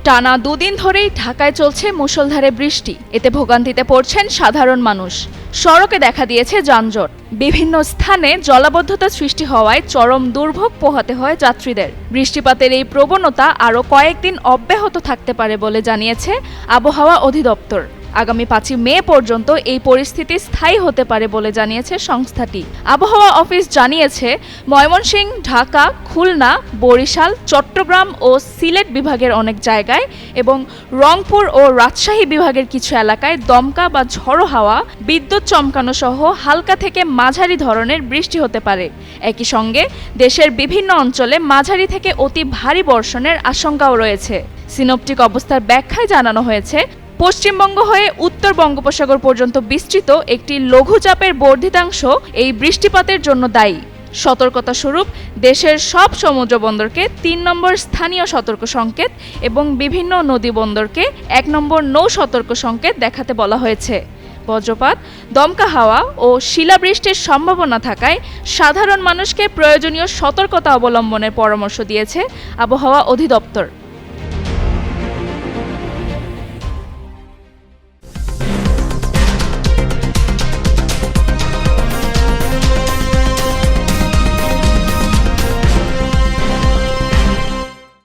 টানা দুদিন ধরেই ঢাকায় চলছে মুষলধারে বৃষ্টি। এতে ভোগান্তিতে পড়ছেন সাধারণ মানুষ। সড়কে দেখা দিয়েছে যানজট। বিভিন্ন স্থানে জলাবদ্ধতা সৃষ্টি হওয়ায় চরম দুর্ভোগ পোহাতে হয় যাত্রীদের। বৃষ্টিপাতের এই প্রবণতা আরও কয়েকদিন অব্যাহত থাকতে পারে বলে জানিয়েছে আবহাওয়া অধিদপ্তর। আগামী 5 মে পর্যন্ত এই পরিস্থিতি স্থায়ী হতে পারে বলে জানিয়েছে সংস্থাটি। আবহাওয়া অফিস জানিয়েছে, ময়মনসিংহ, ঢাকা, খুলনা, বরিশাল, চট্টগ্রাম ও সিলেট বিভাগের অনেক জায়গায় এবং রংপুর ও রাজশাহী বিভাগের কিছু এলাকায় দমকা বা ঝড়ো হাওয়া, বিদ্যুৎ চমকানো সহ হালকা থেকে মাঝারি ধরনের বৃষ্টি হতে পারে। একই সঙ্গে দেশের বিভিন্ন অঞ্চলে মাঝারি থেকে অতি ভারী বর্ষণের আশঙ্কাও রয়েছে। সিনপটিক অবস্থার ব্যাখ্যায় জানানো হয়েছে, পশ্চিমবঙ্গ হয়ে উত্তর বঙ্গোপসাগর পর্যন্ত বিস্তৃত একটি লঘুচাপের বর্ধিতাংশ এই বৃষ্টিপাতের জন্য দায়ী। সতর্কতা স্বরূপ দেশের সব সমুদ্র বন্দরকে 3 নম্বর স্থানীয় সতর্ক সংকেত এবং বিভিন্ন নদী বন্দরকে 1 নম্বর নৌ সতর্ক সংকেত দেখাতে বলা হয়েছে। বজ্রপাত, দমকা হাওয়া ও শিলাবৃষ্টির সম্ভাবনা থাকায় সাধারণ মানুষকে প্রয়োজনীয় সতর্কতা অবলম্বনের পরামর্শ দিয়েছে আবহাওয়া অধিদপ্তর।